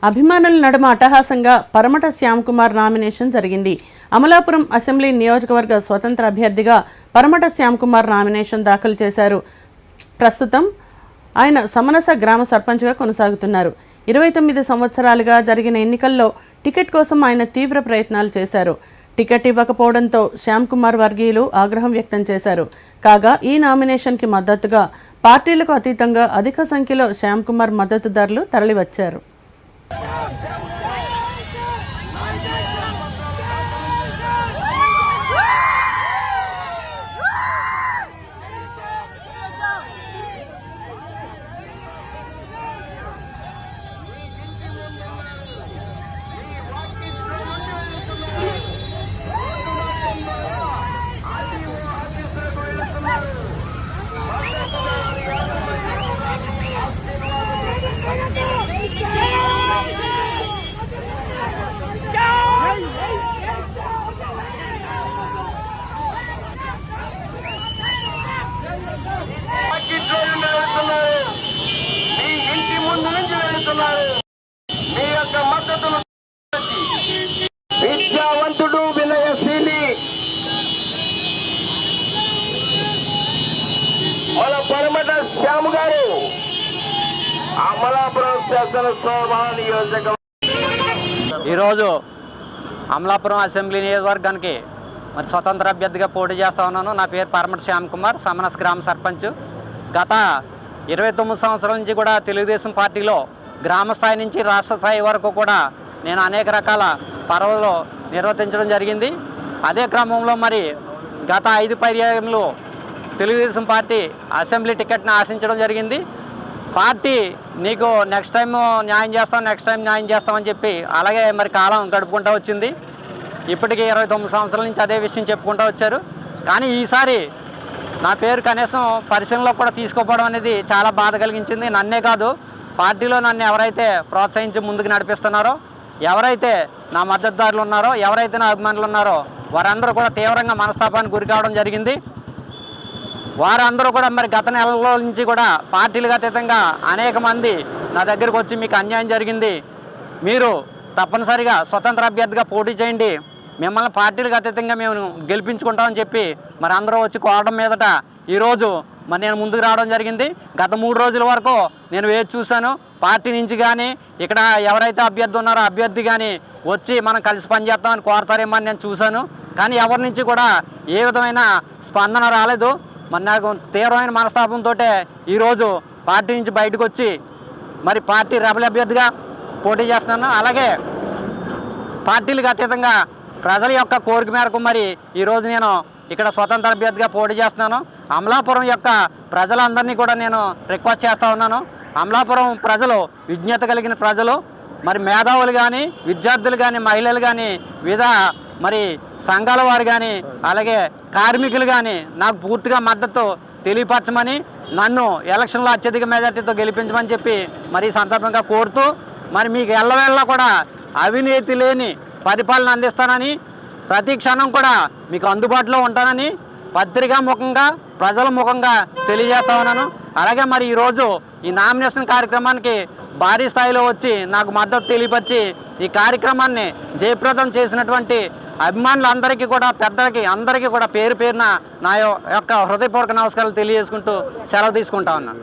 అభిమానుల నడుమ అట్టహాసంగా పరమట శ్యామ్కుమార్ నామినేషన్ జరిగింది. అమలాపురం అసెంబ్లీ నియోజకవర్గ స్వతంత్ర అభ్యర్థిగా పరమట శ్యామ్కుమార్ నామినేషన్ దాఖలు చేశారు. ప్రస్తుతం ఆయన సమనస గ్రామ సర్పంచ్గా కొనసాగుతున్నారు. 29 సంవత్సరాలుగా జరిగిన ఎన్నికల్లో టికెట్ కోసం ఆయన తీవ్ర ప్రయత్నాలు చేశారు. టికెట్ ఇవ్వకపోవడంతో శ్యామ్కుమార్ వర్గీయులు ఆగ్రహం వ్యక్తం చేశారు. కాగా ఈ నామినేషన్కి మద్దతుగా పార్టీలకు అతీతంగా అధిక సంఖ్యలో శ్యామ్కుమార్ మద్దతుదారులు తరలివచ్చారు. విద్యావంతుడు వినయశీలి మన పరమట శ్యాము గారు అమలాపురం శాసనసభ నియోజకవర్గం. ఈరోజు అమలాపురం అసెంబ్లీ నియోజకవర్గానికి మరి స్వతంత్ర అభ్యర్థిగా పోటీ చేస్తా ఉన్నాను. నా పేరు పరమట శ్యామ్కుమార్, సమనస్ గ్రామ సర్పంచ్. గత 29 సంవత్సరాల నుంచి కూడా తెలుగుదేశం పార్టీలో గ్రామ స్థాయి నుంచి రాష్ట్ర స్థాయి వరకు కూడా నేను అనేక రకాల పదవులు నిర్వర్తించడం జరిగింది. అదే క్రమంలో మరి గత 5 పర్యాయంలో తెలుగుదేశం పార్టీ అసెంబ్లీ టికెట్ని ఆశించడం జరిగింది. పార్టీ నీకు నెక్స్ట్ టైం న్యాయం చేస్తామని చెప్పి అలాగే మరి కాలం గడుపుకుంటూ వచ్చింది. ఇప్పటికీ 29 సంవత్సరాల నుంచి అదే విషయం చెప్పుకుంటూ వచ్చారు. కానీ ఈసారి నా పేరు కనీసం పరిశీలనలో కూడా తీసుకోపోవడం అనేది చాలా బాధ కలిగించింది. నన్నే కాదు, పార్టీలో నన్ను ఎవరైతే ప్రోత్సహించి ముందుకు నడిపిస్తున్నారో, ఎవరైతే నా మద్దతుదారులు ఉన్నారో, ఎవరైతే నా అభిమానులు ఉన్నారో వారందరూ కూడా తీవ్రంగా మనస్తాపానికి గురి కావడం జరిగింది. వారందరూ కూడా మరి గత నెలలో నుంచి కూడా పార్టీలకు అతీతంగా అనేక మంది నా దగ్గరకు వచ్చి మీకు అన్యాయం జరిగింది, మీరు తప్పనిసరిగా స్వతంత్ర అభ్యర్థిగా పోటీ చేయండి, మిమ్మల్ని పార్టీలకు అతీతంగా మేము గెలిపించుకుంటామని చెప్పి మరి అందరూ వచ్చి కోరడం మీదట ఈరోజు మరి నేను ముందుకు రావడం జరిగింది. గత 3 రోజుల వరకు నేను వేచి చూశాను. పార్టీ నుంచి కానీ ఇక్కడ ఎవరైతే అభ్యర్థి ఉన్నారో అభ్యర్థి కానీ వచ్చి మనం కలిసి పనిచేస్తామని కోరతారేమో అని నేను చూశాను. కానీ ఎవరి నుంచి కూడా ఏ విధమైన స్పందన రాలేదు. మరి నాకు తీవ్రమైన మనస్తాపంతో ఈరోజు పార్టీ నుంచి బయటకు వచ్చి మరి పార్టీ రెబల్ అభ్యర్థిగా పోటీ చేస్తున్నాను. అలాగే పార్టీలకు అతీతంగా ప్రజల యొక్క కోరిక మేరకు మరి ఈరోజు నేను ఇక్కడ స్వతంత్ర అభ్యర్థిగా పోటీ చేస్తున్నాను. అమలాపురం యొక్క ప్రజలందరినీ కూడా నేను రిక్వెస్ట్ చేస్తూ ఉన్నాను. అమలాపురం ప్రజలు విజ్ఞత కలిగిన ప్రజలు, మరి మేధావులు కానీ, విద్యార్థులు కానీ, మహిళలు కానీ, వివిధ మరి సంఘాల వారు కానీ, అలాగే కార్మికులు కానీ నాకు పూర్తిగా మద్దతు తెలియపరచమని, నన్ను ఎలక్షన్లో అత్యధిక మెజార్టీతో గెలిపించమని చెప్పి మరి ఈ సందర్భంగా కోరుతూ, మరి మీకు ఎల్లవేళ కూడా అవినీతి లేని పరిపాలన అందిస్తానని, ప్రతి క్షణం కూడా మీకు అందుబాటులో ఉంటానని పత్రికా ముఖంగా ప్రజల ముఖంగా తెలియజేస్తా ఉన్నాను. అలాగే మరి ఈరోజు ఈ నామినేషన్ కార్యక్రమానికి భారీ స్థాయిలో వచ్చి నాకు మద్దతు తెలియపరిచి ఈ కార్యక్రమాన్ని జయప్రదం చేసినటువంటి అభిమానులందరికీ కూడా, పెద్దలకి అందరికీ కూడా పేరు పేరున నా యొక్క హృదయపూర్వక నమస్కారాలు తెలియజేసుకుంటూ సెలవు తీసుకుంటా ఉన్నాను.